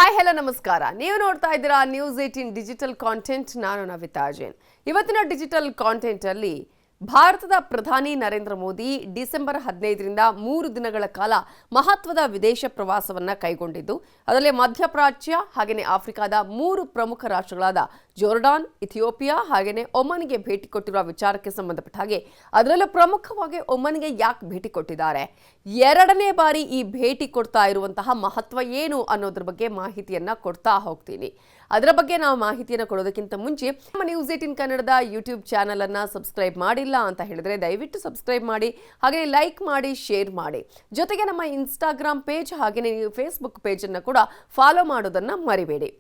Hi hello ನಮಸ್ಕಾರ. ನೀವು ನೋಡ್ತಾ ಇದ್ದೀರಾ ನ್ಯೂಸ್ 18 ಡಿಜಿಟಲ್ ಕಾಂಟೆಂಟ್. ನಾನು ನವಿತಾ ಜೈನ್. ಇವತ್ತಿನ ಡಿಜಿಟಲ್ ಕಾಂಟೆಂಟ್ ಅಲ್ಲಿ ಭಾರತದ ಪ್ರಧಾನಿ ನರೇಂದ್ರ ಮೋದಿ ಡಿಸೆಂಬರ್ 15ರಿಂದ 3 ದಿನಗಳ ಕಾಲ ಮಹತ್ವದ ವಿದೇಶ ಪ್ರವಾಸವನ್ನ ಕೈಗೊಂಡಿದ್ದು, ಅದರಲ್ಲಿ ಮಧ್ಯಪ್ರಾಚ್ಯ ಹಾಗೆಯೇ ಆಫ್ರಿಕಾದ 3 ಪ್ರಮುಖ ರಾಷ್ಟ್ರಗಳಾದ ಜೋರ್ಡಾನ್, ಇಥಿಯೋಪಿಯಾ ಹಾಗೆಯೇ ಒಮನ್ಗೆ ಭೇಟಿ ಕೊಟ್ಟಿರುವ ವಿಚಾರಕ್ಕೆ ಸಂಬಂಧಪಟ್ಟ ಹಾಗೆ ಅದರಲ್ಲೂ ಪ್ರಮುಖವಾಗಿ ಒಮನ್ಗೆ ಯಾಕೆ ಭೇಟಿ ಕೊಟ್ಟಿದ್ದಾರೆ, ಎರಡನೇ ಬಾರಿ ಈ ಭೇಟಿ ಕೊಡ್ತಾ ಇರುವಂತಹ ಮಹತ್ವ ಏನು ಅನ್ನೋದ್ರ ಬಗ್ಗೆ ಮಾಹಿತಿಯನ್ನ ಕೊಡ್ತಾ ಹೋಗ್ತೀನಿ. ಅದರ ಬಗ್ಗೆ ನಾವು ಮಾಹಿತಿಯನ್ನು ಕೊಡೋದಕ್ಕಿಂತ ಮುಂಚೆ ನಮ್ಮ ನ್ಯೂಸ್ 18 ಕನ್ನಡದ ಯೂಟ್ಯೂಬ್ ಚಾನಲ್ ಅನ್ನ ಸಬ್ಸ್ಕ್ರೈಬ್ ಮಾಡಿಲ್ಲ ಅಂತ ಹೇಳಿದ್ರೆ ದಯವಿಟ್ಟು ಸಬ್ಸ್ಕ್ರೈಬ್ ಮಾಡಿ, ಹಾಗೆ ಲೈಕ್ ಮಾಡಿ, ಶೇರ್ ಮಾಡಿ. ಜೊತೆಗೆ ನಮ್ಮ ಇನ್ಸ್ಟಾಗ್ರಾಮ್ ಪೇಜ್ ಹಾಗೆಯೇ ಫೇಸ್ಬುಕ್ ಪೇಜ್ ಅನ್ನು ಕೂಡ ಫಾಲೋ ಮಾಡೋದನ್ನ ಮರಿಬೇಡಿ.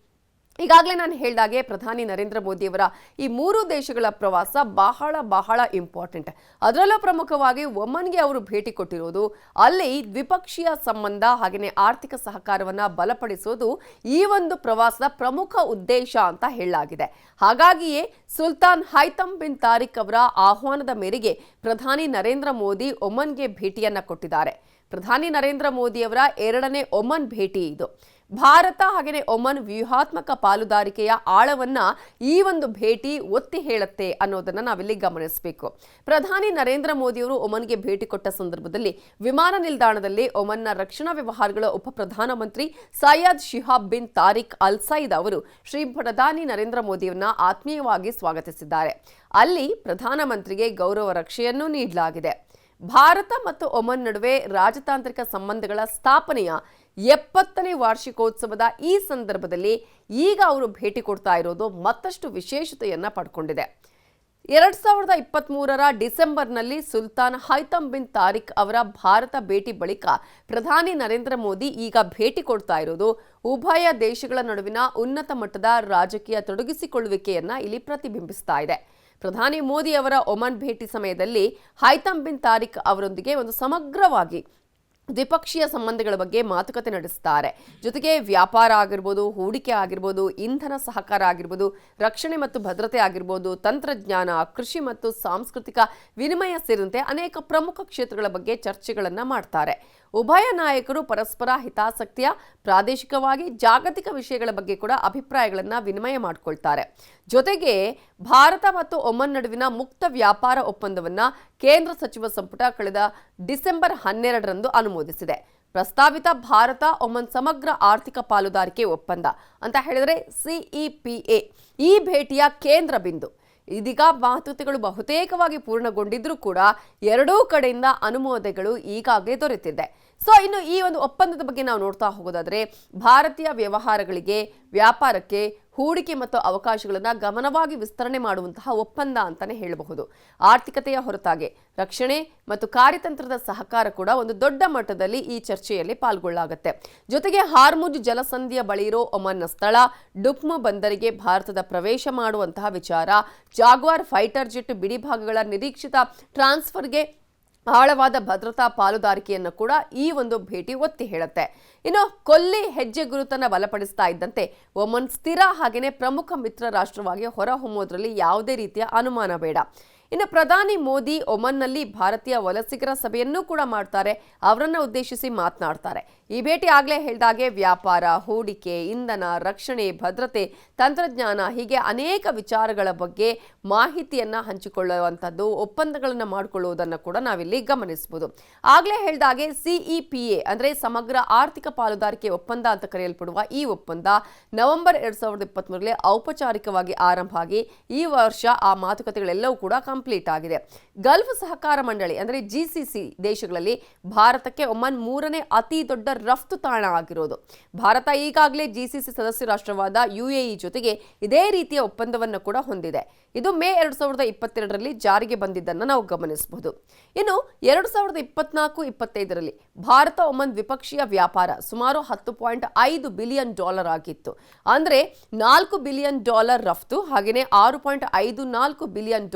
ಈಗಾಗಲೇ ನಾನು ಹೇಳಿದಾಗೆ ಪ್ರಧಾನಿ ನರೇಂದ್ರ ಮೋದಿಯವರ ಈ 3 ದೇಶಗಳ ಪ್ರವಾಸ ಬಹಳ ಇಂಪಾರ್ಟೆಂಟ್. ಅದರಲ್ಲೂ ಪ್ರಮುಖವಾಗಿ ಒಮನ್ಗೆ ಅವರು ಭೇಟಿ ಕೊಟ್ಟಿರೋದು, ಅಲ್ಲಿ ದ್ವಿಪಕ್ಷೀಯ ಸಂಬಂಧ ಹಾಗೆಯೇ ಆರ್ಥಿಕ ಸಹಕಾರವನ್ನು ಬಲಪಡಿಸೋದು ಈ ಒಂದು ಪ್ರವಾಸದ ಪ್ರಮುಖ ಉದ್ದೇಶ ಅಂತ ಹೇಳಲಾಗಿದೆ. ಹಾಗಾಗಿಯೇ ಸುಲ್ತಾನ್ ಹೈತಮ್ ಬಿನ್ ತಾರಿಕ್ ಅವರ ಆಹ್ವಾನದ ಮೇರೆಗೆ ಪ್ರಧಾನಿ ನರೇಂದ್ರ ಮೋದಿ ಒಮನ್ಗೆ ಭೇಟಿಯನ್ನ ಕೊಟ್ಟಿದ್ದಾರೆ. ಪ್ರಧಾನಿ ನರೇಂದ್ರ ಮೋದಿಯವರ ಎರಡನೇ ಒಮನ್ ಭೇಟಿ ಇದು. ಭಾರತ ಹಾಗೆಯೇ ಒಮನ್ ವ್ಯೂಹಾತ್ಮಕ ಪಾಲುದಾರಿಕೆಯ ಆಳವನ್ನ ಈ ಒಂದು ಭೇಟಿ ಒತ್ತಿ ಹೇಳುತ್ತೆ ಅನ್ನೋದನ್ನ ನಾವಿಲ್ಲಿ ಗಮನಿಸಬೇಕು. ಪ್ರಧಾನಿ ನರೇಂದ್ರ ಮೋದಿಯವರು ಒಮನ್ಗೆ ಭೇಟಿ ಕೊಟ್ಟ ಸಂದರ್ಭದಲ್ಲಿ ವಿಮಾನ ನಿಲ್ದಾಣದಲ್ಲಿ ಒಮನ್ನ ರಕ್ಷಣಾ ವ್ಯವಹಾರಗಳ ಉಪ ಪ್ರಧಾನಮಂತ್ರಿ ಸೈಯದ್ ಶಿಹಾಬ್ ಬಿನ್ ತಾರಿಕ್ ಅಲ್ ಸೈದ್ ಅವರು ಶ್ರೀ ಪ್ರಧಾನಿ ನರೇಂದ್ರ ಮೋದಿಯವರನ್ನ ಆತ್ಮೀಯವಾಗಿ ಸ್ವಾಗತಿಸಿದ್ದಾರೆ. ಅಲ್ಲಿ ಪ್ರಧಾನಮಂತ್ರಿಗೆ ಗೌರವ ರಕ್ಷೆಯನ್ನು ನೀಡಲಾಗಿದೆ. ಭಾರತ ಮತ್ತು ಒಮನ್ ನಡುವೆ ರಾಜತಾಂತ್ರಿಕ ಸಂಬಂಧಗಳ ಸ್ಥಾಪನೆಯ 70ನೇ ವಾರ್ಷಿಕೋತ್ಸವದ ಈ ಸಂದರ್ಭದಲ್ಲಿ ಈಗ ಅವರು ಭೇಟಿ ಕೊಡ್ತಾ ಇರೋದು ಮತ್ತಷ್ಟು ವಿಶೇಷತೆಯನ್ನ ಪಡ್ಕೊಂಡಿದೆ. 2023ರ ಡಿಸೆಂಬರ್ನಲ್ಲಿ ಸುಲ್ತಾನ್ ಹೈತಮ್ ಬಿನ್ ತಾರಿಕ್ ಅವರ ಭಾರತ ಭೇಟಿ ಬಳಿಕ ಪ್ರಧಾನಿ ನರೇಂದ್ರ ಮೋದಿ ಈಗ ಭೇಟಿ ಕೊಡ್ತಾ ಇರೋದು ಉಭಯ ದೇಶಗಳ ನಡುವಿನ ಉನ್ನತ ಮಟ್ಟದ ರಾಜಕೀಯ ತೊಡಗಿಸಿಕೊಳ್ಳುವಿಕೆಯನ್ನ ಇಲ್ಲಿ ಪ್ರತಿಬಿಂಬಿಸ್ತಾ ಇದೆ. ಪ್ರಧಾನಿ ಮೋದಿ ಅವರ ಒಮನ್ ಭೇಟಿ ಸಮಯದಲ್ಲಿ ಹೈತಮ್ ಬಿನ್ ತಾರಿಕ್ ಅವರೊಂದಿಗೆ ಒಂದು ಸಮಗ್ರವಾಗಿ ದ್ವಿಪಕ್ಷೀಯ ಸಂಬಂಧಗಳ ಬಗ್ಗೆ ಮಾತುಕತೆ ನಡೆಸುತ್ತಾರೆ. ಜೊತೆಗೆ ವ್ಯಾಪಾರ ಆಗಿರ್ಬೋದು, ಹೂಡಿಕೆ ಆಗಿರ್ಬೋದು, ಇಂಧನ ಸಹಕಾರ ಆಗಿರ್ಬೋದು, ರಕ್ಷಣೆ ಮತ್ತು ಭದ್ರತೆ ಆಗಿರ್ಬೋದು, ತಂತ್ರಜ್ಞಾನ, ಕೃಷಿ ಮತ್ತು ಸಾಂಸ್ಕೃತಿಕ ವಿನಿಮಯ ಸೇರಿದಂತೆ ಅನೇಕ ಪ್ರಮುಖ ಕ್ಷೇತ್ರಗಳ ಬಗ್ಗೆ ಚರ್ಚೆಗಳನ್ನು ಮಾಡ್ತಾರೆ. ಉಭಯ ನಾಯಕರು ಪರಸ್ಪರ ಹಿತಾಸಕ್ತಿಯ ಪ್ರಾದೇಶಿಕವಾಗಿ ಜಾಗತಿಕ ವಿಷಯಗಳ ಬಗ್ಗೆ ಕೂಡ ಅಭಿಪ್ರಾಯಗಳನ್ನು ವಿನಿಮಯ ಮಾಡಿಕೊಳ್ತಾರೆ. ಜೊತೆಗೆ ಭಾರತ ಮತ್ತು ಒಮನ್ ನಡುವಿನ ಮುಕ್ತ ವ್ಯಾಪಾರ ಒಪ್ಪಂದವನ್ನು ಕೇಂದ್ರ ಸಚಿವ ಸಂಪುಟ ಕಳೆದ ಡಿಸೆಂಬರ್ 12ರಂದು ಅನುಮೋದಿಸಿದೆ. ಪ್ರಸ್ತಾವಿತ ಭಾರತ ಒಮನ್ ಸಮಗ್ರ ಆರ್ಥಿಕ ಪಾಲುದಾರಿಕೆ ಒಪ್ಪಂದ ಅಂತ ಹೇಳಿದರೆ CEPA ಈ ಭೇಟಿಯ ಕೇಂದ್ರ ಬಿಂದು. ಇದೀಗ ಮಾತುಕತೆಗಳು ಬಹುತೇಕವಾಗಿ ಪೂರ್ಣಗೊಂಡಿದ್ರೂ ಕೂಡ ಎರಡೂ ಕಡೆಯಿಂದ ಅನುಮೋದನೆಗಳು ಈಗಾಗಲೇ ದೊರೆತಿದೆ. ಸೊ ಇನ್ನು ಈ ಒಂದು ಒಪ್ಪಂದದ ಬಗ್ಗೆ ನಾವು ನೋಡ್ತಾ ಹೋಗೋದಾದ್ರೆ, ಭಾರತೀಯ ವ್ಯವಹಾರಗಳಿಗೆ, ವ್ಯಾಪಾರಕ್ಕೆ, ಹೂಡಿಕೆ ಮತ್ತು ಅವಕಾಶಗಳನ್ನು ಗಮನವಾಗಿ ವಿಸ್ತರಣೆ ಮಾಡುವಂತಹ ಒಪ್ಪಂದ ಅಂತಾನೆ ಹೇಳಬಹುದು. ಆರ್ಥಿಕತೆಯ ಹೊರತಾಗಿ ರಕ್ಷಣೆ ಮತ್ತು ಕಾರ್ಯತಂತ್ರದ ಸಹಕಾರ ಕೂಡ ಒಂದು ದೊಡ್ಡ ಮಟ್ಟದಲ್ಲಿ ಈ ಚರ್ಚೆಯಲ್ಲಿ ಪಾಲ್ಗೊಳ್ಳಲಾಗುತ್ತೆ. ಜೊತೆಗೆ ಹಾರ್ಮುಜ್ ಜಲಸಂಧಿಯ ಬಳಿ ಇರೋ ಒಮನ್ನ ಸ್ಥಳ, ಡುಕ್ಮು ಬಂದರಿಗೆ ಭಾರತದ ಪ್ರವೇಶ ಮಾಡುವಂತಹ ವಿಚಾರ, ಜಾಗ್ವಾರ್ ಫೈಟರ್ ಜೆಟ್ ಬಿಡಿಭಾಗಗಳ ನಿರೀಕ್ಷಿತ ಟ್ರಾನ್ಸ್ಫರ್ಗೆ ಆಳವಾದ ಭದ್ರತಾ ಪಾಲುದಾರಿಕೆಯನ್ನು ಕೂಡ ಈ ಒಂದು ಭೇಟಿ ಒತ್ತಿ ಹೇಳುತ್ತೆ. ಇನ್ನು ಕೊಲ್ಲಿ ಹೆಜ್ಜೆ ಗುರುತನ್ನು ಬಲಪಡಿಸ್ತಾ ಇದ್ದಂತೆ ಒಮನ್ ಸ್ಥಿರ ಹಾಗೆಯೇ ಪ್ರಮುಖ ಮಿತ್ರ ರಾಷ್ಟ್ರವಾಗಿ ಹೊರಹೊಮ್ಮೋದ್ರಲ್ಲಿ ಯಾವುದೇ ರೀತಿಯ ಅನುಮಾನ ಬೇಡ. ಇನ್ನು ಪ್ರಧಾನಿ ಮೋದಿ ಒಮನ್ನಲ್ಲಿ ಭಾರತೀಯ ವಲಸಿಗರ ಸಭೆಯನ್ನೂ ಕೂಡ ಮಾಡ್ತಾರೆ, ಅವರನ್ನ ಉದ್ದೇಶಿಸಿ ಮಾತನಾಡ್ತಾರೆ. ಈ ಭೇಟಿ ಆಗಲೇ ಹೇಳಿದಾಗೆ ವ್ಯಾಪಾರ, ಹೂಡಿಕೆ, ಇಂಧನ, ರಕ್ಷಣೆ, ಭದ್ರತೆ, ತಂತ್ರಜ್ಞಾನ ಹೀಗೆ ಅನೇಕ ವಿಚಾರಗಳ ಬಗ್ಗೆ ಮಾಹಿತಿಯನ್ನ ಹಂಚಿಕೊಳ್ಳುವಂಥದ್ದು, ಒಪ್ಪಂದಗಳನ್ನು ಮಾಡಿಕೊಳ್ಳುವುದನ್ನು ಕೂಡ ನಾವಿಲ್ಲಿ ಗಮನಿಸಬಹುದು. ಆಗಲೇ ಹೇಳಿದಾಗೆ CEPA ಅಂದರೆ ಸಮಗ್ರ ಆರ್ಥಿಕ ಪಾಲುದಾರಿಕೆ ಒಪ್ಪಂದ ಅಂತ ಕರೆಯಲ್ಪಡುವ ಈ ಒಪ್ಪಂದ ನವೆಂಬರ್ 2023ರಲ್ಲಿ ಔಪಚಾರಿಕವಾಗಿ ಆರಂಭ ಆಗಿ ಈ ವರ್ಷ ಆ ಮಾತುಕತೆಗಳೆಲ್ಲವೂ ಕೂಡ ಕಂಪ್ಲೀಟ್ ಆಗಿದೆ. ಗಲ್ಫ್ ಸಹಕಾರ ಮಂಡಳಿ ಅಂದರೆ GCC ದೇಶಗಳಲ್ಲಿ ಭಾರತಕ್ಕೆ ಒಮನ್ 3ನೇ ಅತಿ ದೊಡ್ಡ ರಫ್ತು ತಾಣ ಆಗಿರೋದು. ಭಾರತ ಈಗಾಗಲೇ GCC ಸದಸ್ಯ ರಾಷ್ಟ್ರವಾದ UAE ಜೊತೆಗೆ ಇದೇ ರೀತಿಯ ಒಪ್ಪಂದವನ್ನು ಕೂಡ ಹೊಂದಿದೆ. ಇದು ಮೇ 2022ರಲ್ಲಿ ಜಾರಿಗೆ ಬಂದಿದ್ದನ್ನು ನಾವು ಗಮನಿಸಬಹುದು. ಇನ್ನು 2024-25ರಲ್ಲಿ ಭಾರತ ಒಮನ್ ದ್ವಿಪಕ್ಷೀಯ ವ್ಯಾಪಾರ ಸುಮಾರು $10.5 ಬಿಲಿಯನ್ ಆಗಿತ್ತು. ಅಂದ್ರೆ $4 ಬಿಲಿಯನ್ ರಫ್ತು ಹಾಗೆಯೇ $6.54 ಬಿಲಿಯನ್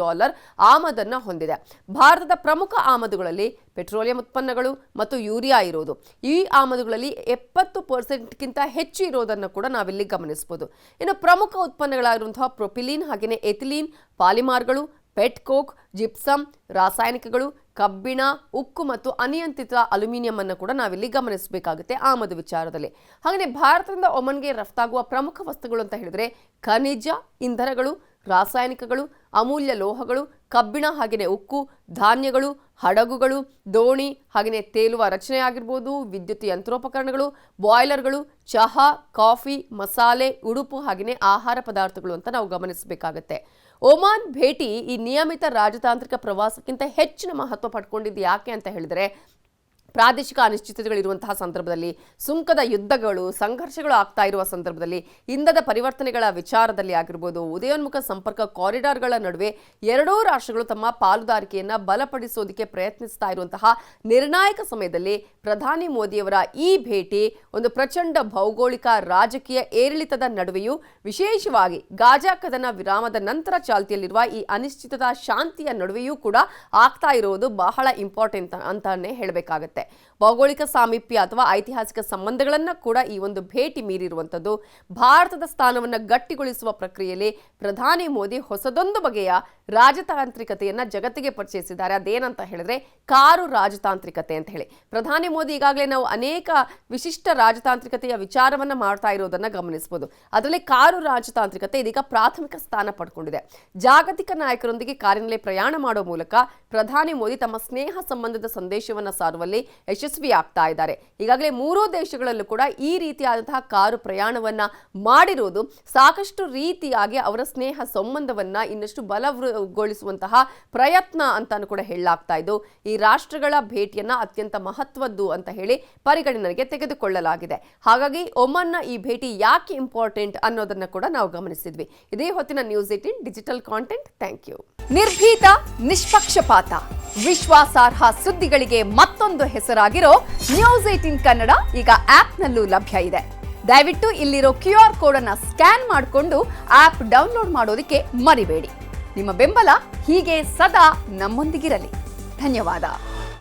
ಆಮದನ್ನ ಹೊಂದಿದೆ. ಭಾರತದ ಪ್ರಮುಖ ಆಮದುಗಳಲ್ಲಿ ಪೆಟ್ರೋಲಿಯಂ ಉತ್ಪನ್ನಗಳು ಮತ್ತು ಯೂರಿಯಾ ಇರೋದು. ಈ ಆಮದುಗಳಲ್ಲಿ 70%ಗಿಂತ ಹೆಚ್ಚು ಇರೋದನ್ನು ಕೂಡ ನಾವಿಲ್ಲಿ ಗಮನಿಸಬಹುದು. ಇನ್ನು ಪ್ರಮುಖ ಉತ್ಪನ್ನಗಳಾಗಿರುವಂತಹ ಪ್ರೊಪಿಲೀನ್ ಹಾಗೆಯೇ ಎಥಿಲೀನ್, ಪಾಲಿಮಾರ್ಗಳು, ಪೆಟ್ ಕೋಕ್, ಜಿಪ್ಸಮ್, ರಾಸಾಯನಿಕಗಳು, ಕಬ್ಬಿಣ, ಉಕ್ಕು ಮತ್ತು ಅನಿಯಂತ್ರಿತ ಅಲ್ಯೂಮಿನಿಯಂ ಅನ್ನು ಕೂಡ ನಾವಿಲ್ಲಿ ಗಮನಿಸಬೇಕಾಗುತ್ತೆ ಆಮದು ವಿಚಾರದಲ್ಲಿ. ಹಾಗೆಯೇ ಭಾರತದಿಂದ ಒಮನ್ಗೆ ರಫ್ತಾಗುವ ಪ್ರಮುಖ ವಸ್ತುಗಳು ಅಂತ ಹೇಳಿದ್ರೆ ಖನಿಜ, ಇಂಧನಗಳು, ರಾಸಾಯನಿಕಗಳು, ಅಮೂಲ್ಯ ಲೋಹಗಳು, ಕಬ್ಬಿಣ ಹಾಗೆಯೇ ಉಕ್ಕು, ಧಾನ್ಯಗಳು, ಹಡಗುಗಳು, ದೋಣಿ ಹಾಗೆಯೇ ತೇಲುವ ರಚನೆ ಆಗಿರ್ಬೋದು, ವಿದ್ಯುತ್ ಯಂತ್ರೋಪಕರಣಗಳು, ಬಾಯ್ಲರ್ಗಳು, ಚಹಾ, ಕಾಫಿ, ಮಸಾಲೆ, ಉಡುಪು ಹಾಗೆಯೇ ಆಹಾರ ಪದಾರ್ಥಗಳು ಅಂತ ನಾವು ಗಮನಿಸಬೇಕಾಗತ್ತೆ. ಒಮಾನ್ ಭೇಟಿ ಈ ನಿಯಮಿತ ರಾಜತಾಂತ್ರಿಕ ಪ್ರವಾಸಕ್ಕಿಂತ ಹೆಚ್ಚಿನ ಮಹತ್ವ ಪಡ್ಕೊಂಡಿದ್ದು ಯಾಕೆ ಅಂತ ಹೇಳಿದ್ರೆ ಪ್ರಾದೇಶಿಕ ಅನಿಶ್ಚಿತತೆಗಳಿರುವಂತಹ ಸಂದರ್ಭದಲ್ಲಿ, ಸುಂಕದ ಯುದ್ಧಗಳು, ಸಂಘರ್ಷಗಳು ಆಗ್ತಾ ಇರುವ ಸಂದರ್ಭದಲ್ಲಿ, ಇಂಧನ ಪರಿವರ್ತನೆಗಳ ವಿಚಾರದಲ್ಲಿ ಆಗಿರ್ಬೋದು, ಉದಯೋನ್ಮುಖ ಸಂಪರ್ಕ ಕಾರಿಡಾರ್ಗಳ ನಡುವೆ ಎರಡೂ ರಾಷ್ಟ್ರಗಳು ತಮ್ಮ ಪಾಲುದಾರಿಕೆಯನ್ನು ಬಲಪಡಿಸೋದಕ್ಕೆ ಪ್ರಯತ್ನಿಸ್ತಾ ಇರುವಂತಹ ನಿರ್ಣಾಯಕ ಸಮಯದಲ್ಲಿ ಪ್ರಧಾನಿ ಮೋದಿಯವರ ಈ ಭೇಟಿ ಒಂದು ಪ್ರಚಂಡ ಭೌಗೋಳಿಕ ರಾಜಕೀಯ ಏರಿಳಿತದ ನಡುವೆಯೂ ವಿಶೇಷವಾಗಿ ಗಾಜಾ ಕದನ ವಿರಾಮದ ನಂತರ ಚಾಲ್ತಿಯಲ್ಲಿರುವ ಈ ಅನಿಶ್ಚಿತತಾ ಶಾಂತಿಯ ನಡುವೆಯೂ ಕೂಡ ಆಗ್ತಾ ಇರುವುದು ಬಹಳ ಇಂಪಾರ್ಟೆಂಟ್ ಅಂತಾನೆ ಹೇಳಬೇಕಾಗತ್ತೆ. ಭೌಗೋಳಿಕ ಸಾಮೀಪ್ಯ ಅಥವಾ ಐತಿಹಾಸಿಕ ಸಂಬಂಧಗಳನ್ನು ಕೂಡ ಈ ಒಂದು ಭೇಟಿ ಮೀರಿರುವಂಥದ್ದು. ಭಾರತದ ಸ್ಥಾನವನ್ನು ಗಟ್ಟಿಗೊಳಿಸುವ ಪ್ರಕ್ರಿಯೆಯಲ್ಲಿ ಪ್ರಧಾನಿ ಮೋದಿ ಹೊಸದೊಂದು ಬಗೆಯ ರಾಜತಾಂತ್ರಿಕತೆಯನ್ನ ಜಗತ್ತಿಗೆ ಪರಿಚಯಿಸಿದ್ದಾರೆ. ಅದೇನಂತ ಹೇಳಿದ್ರೆ ಕಾರು ರಾಜತಾಂತ್ರಿಕತೆ ಅಂತ ಹೇಳಿ. ಪ್ರಧಾನಿ ಮೋದಿ ಈಗಾಗಲೇ ನಾವು ಅನೇಕ ವಿಶಿಷ್ಟ ರಾಜತಾಂತ್ರಿಕತೆಯ ವಿಚಾರವನ್ನ ಮಾಡ್ತಾ ಇರೋದನ್ನ ಗಮನಿಸಬಹುದು. ಅದರಲ್ಲಿ ಕಾರು ರಾಜತಾಂತ್ರಿಕತೆ ಇದೀಗ ಪ್ರಾಥಮಿಕ ಸ್ಥಾನ ಪಡ್ಕೊಂಡಿದೆ. ಜಾಗತಿಕ ನಾಯಕರೊಂದಿಗೆ ಕಾರಿನಲ್ಲಿ ಪ್ರಯಾಣ ಮಾಡುವ ಮೂಲಕ ಪ್ರಧಾನಿ ಮೋದಿ ತಮ್ಮ ಸ್ನೇಹ ಸಂಬಂಧದ ಸಂದೇಶವನ್ನ ಸಾರುವಲ್ಲಿ ಯಶಸ್ವಿ ಆಗ್ತಾ ಇದ್ದಾರೆ. ಈಗಾಗಲೇ ಮೂರೂ ದೇಶಗಳಲ್ಲೂ ಕೂಡ ಈ ರೀತಿಯಾದಂತಹ ಕಾರು ಪ್ರಯಾಣವನ್ನ ಮಾಡಿರುವುದು ಸಾಕಷ್ಟು ರೀತಿಯಾಗಿ ಅವರ ಸ್ನೇಹ ಸಂಬಂಧವನ್ನ ಇನ್ನಷ್ಟು ಬಲಗೊಳಿಸುವಂತಹ ಪ್ರಯತ್ನ ಅಂತಾನು ಕೂಡ ಹೇಳಲಾಗ್ತಾ ಇದ್ದು, ಈ ರಾಷ್ಟ್ರಗಳ ಭೇಟಿಯನ್ನ ಅತ್ಯಂತ ಮಹತ್ವದ್ದು ಅಂತ ಹೇಳಿ ಪರಿಗಣನೆಗೆ ತೆಗೆದುಕೊಳ್ಳಲಾಗಿದೆ. ಹಾಗಾಗಿ ಒಮನ್ನ ಈ ಭೇಟಿ ಯಾಕೆ ಇಂಪಾರ್ಟೆಂಟ್ ಅನ್ನೋದನ್ನ ಕೂಡ ನಾವು ಗಮನಿಸಿದ್ವಿ. ಇದೇ ಹೊತ್ತಿನ news 18 digital content. Thank you. ನಿರ್ಭೀತ, ನಿಷ್ಪಕ್ಷಪಾತ, ವಿಶ್ವಾಸಾರ್ಹ ಸುದ್ದಿಗಳಿಗೆ ಮತ್ತೊಂದು ಹೆಸರಾಗಿರೋ ನ್ಯೂಸ್ 18 ಕನ್ನಡ ಈಗ ಆಪ್ನಲ್ಲೂ ಲಭ್ಯ ಇದೆ. ದಯವಿಟ್ಟು ಇಲ್ಲಿರೋ QR ಕೋಡ್ ಅನ್ನ ಸ್ಕ್ಯಾನ್ ಮಾಡಿಕೊಂಡು ಆಪ್ ಡೌನ್ಲೋಡ್ ಮಾಡೋದಕ್ಕೆ ಮರಿಬೇಡಿ. ನಿಮ್ಮ ಬೆಂಬಲ ಹೀಗೆ ಸದಾ ನಮ್ಮೊಂದಿಗಿರಲಿ. ಧನ್ಯವಾದ.